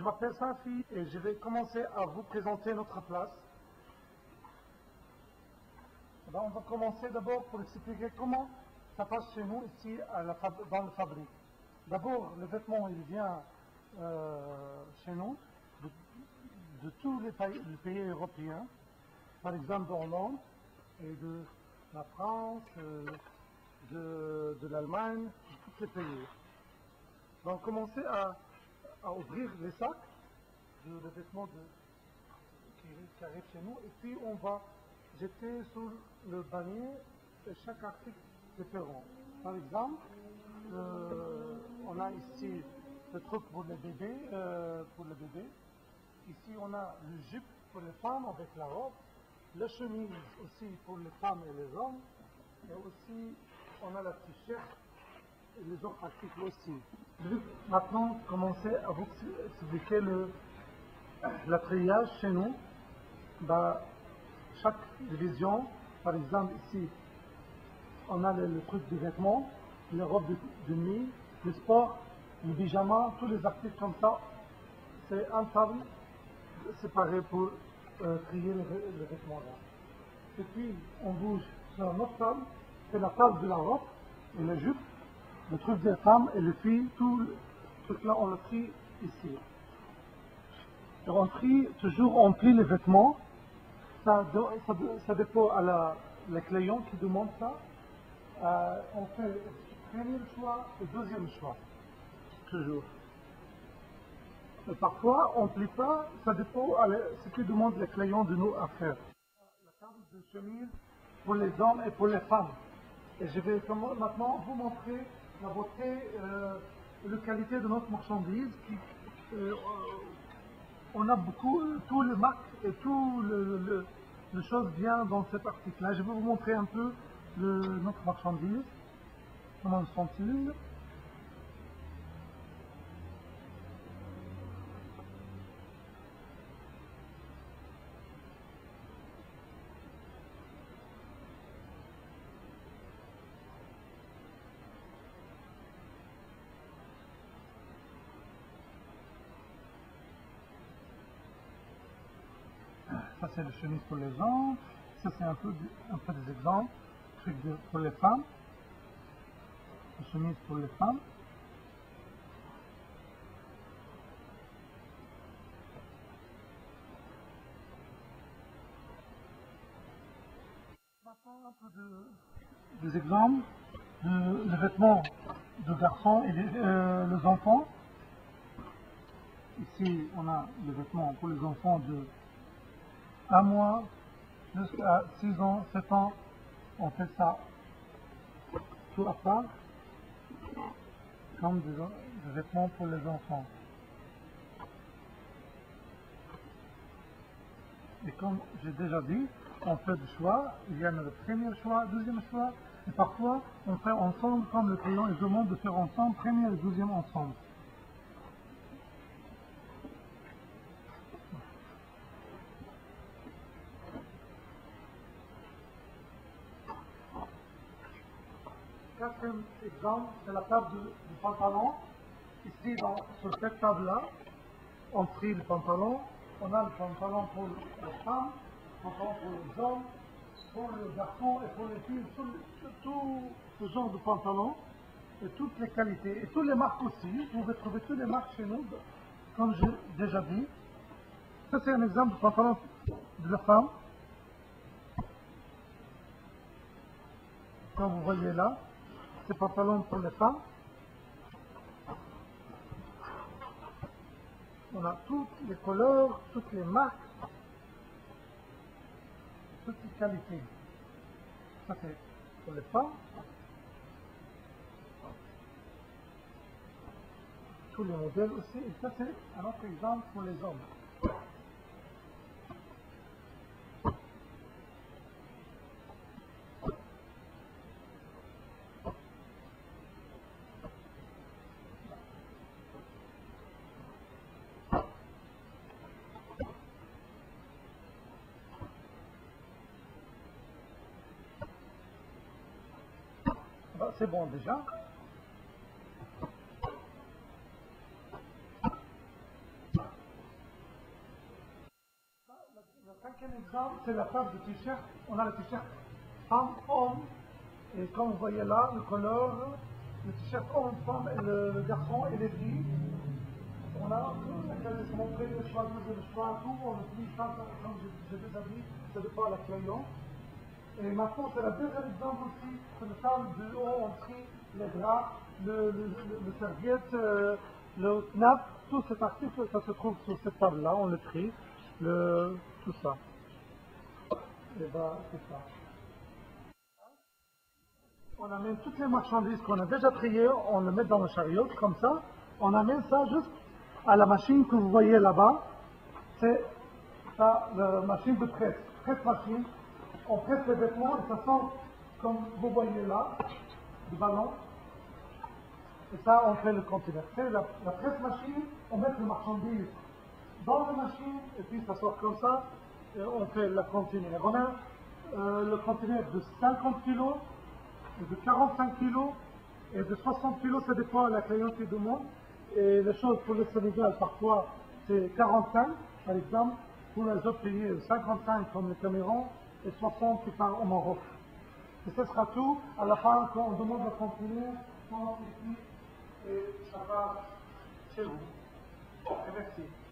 m'appelle Safi et je vais commencer à vous présenter notre place. Alors, on va commencer d'abord pour expliquer comment ça passe chez nous ici dans la fabrique. D'abord, le vêtement il vient chez nous de tous les pays européens, par exemple d'Hollande et de la France, de l'Allemagne, de tous les pays. Donc, commencer à ouvrir les sacs de vêtements qui arrivent chez nous et puis on va jeter sur le panier chaque article différent. Par exemple, on a ici le truc pour les bébés, Ici, on a le jupe pour les femmes avec la robe, la chemise aussi pour les femmes et les hommes, et aussi on a la t-shirt et les autres articles aussi. Je vais maintenant commencer à vous expliquer le triage chez nous. Chaque division, par exemple ici, on a le truc des vêtements, les robes de nuit, le sport, le pyjama, tous les articles comme ça. C'est un table séparé pour trier les vêtements là. Et puis on bouge sur notre table, c'est la table de la robe et la jupe, le truc des femmes et les filles, tout le truc là on le trie ici. Et on trie, toujours on plie les vêtements, ça dépend à la client qui demande ça. On fait le premier choix et le deuxième choix, toujours. Et parfois, on ne plie pas, ça dépend à ce que demande les clients de nous à faire. La table de chemise pour les hommes et pour les femmes. Et je vais maintenant vous montrer la beauté et la qualité de notre marchandise. On a beaucoup, tous les marques et tout les choses bien dans cet article-là. Je vais vous montrer un peu notre marchandise, comment sont-ils. Ça c'est le chemise pour les hommes, ça c'est un peu des exemples, pour les femmes, le chemise pour les femmes. Maintenant un peu des exemples de vêtements de garçons et les enfants. Ici on a les vêtements pour les enfants de 1 mois jusqu'à 6 ans, 7 ans, on fait ça tout à part, comme des vêtements pour les enfants. Et comme j'ai déjà dit, on fait du choix, il y a le premier choix, deuxième choix, et parfois on fait ensemble, comme le client il demande de faire ensemble, premier et deuxième ensemble. Quatrième exemple, c'est la table du pantalon. Ici, sur cette table-là, on trie le pantalon. On a le pantalon pour les femmes, le pantalon pour les hommes, pour les garçons et pour les filles, tout ce genre de pantalon, et toutes les qualités, et toutes les marques aussi. Vous pouvez trouver toutes les marques chez nous, comme j'ai déjà dit. Ça, c'est un exemple de pantalon de la femme. Comme vous voyez là. Ces pantalons pour les femmes. On a toutes les couleurs, toutes les marques, toutes les qualités. Ça c'est pour les femmes. Tous les modèles aussi. Et ça c'est un autre exemple pour les hommes. C'est bon déjà. Cinquième exemple, c'est la table de t-shirt. On a le t-shirt femme, homme, et comme vous voyez là, le couleur, le t-shirt homme, femme, et le garçon et les filles. On a laquelle se montrer le choix, le choix, tout, on le plie ça, comme j'ai déjà dit, c'est de pas la crayon. Et maintenant, c'est le deuxième exemple aussi, c'est le table de haut, on trie les draps, le serviette, le knapp, tout cet article, ça se trouve sur cette table-là, on le trie, tout ça. Et ben, c'est ça. On amène toutes les marchandises qu'on a déjà triées, on le met dans le chariot, comme ça. On amène ça juste à la machine que vous voyez là-bas. C'est ça, la machine de presse. Presse-machine. On presse les vêtements et ça sent, comme vous voyez là, du ballon. Et ça, on fait le conteneur. C'est la presse-machine, on met les marchandises dans la machine et puis ça sort comme ça. Et on fait le conteneur. On a le conteneur de 50 kg, de 45 kg et de 60 kg, ça dépend de la cliente qui demande. Et les choses pour le Sénégal, parfois, c'est 45, par exemple. Pour les autres pays, 55 comme le Cameroun et 60 qui partent au Maroc. Et ce sera tout. À la fin, quand on demande le conteneur, on ici et ça va chez vous. Et merci.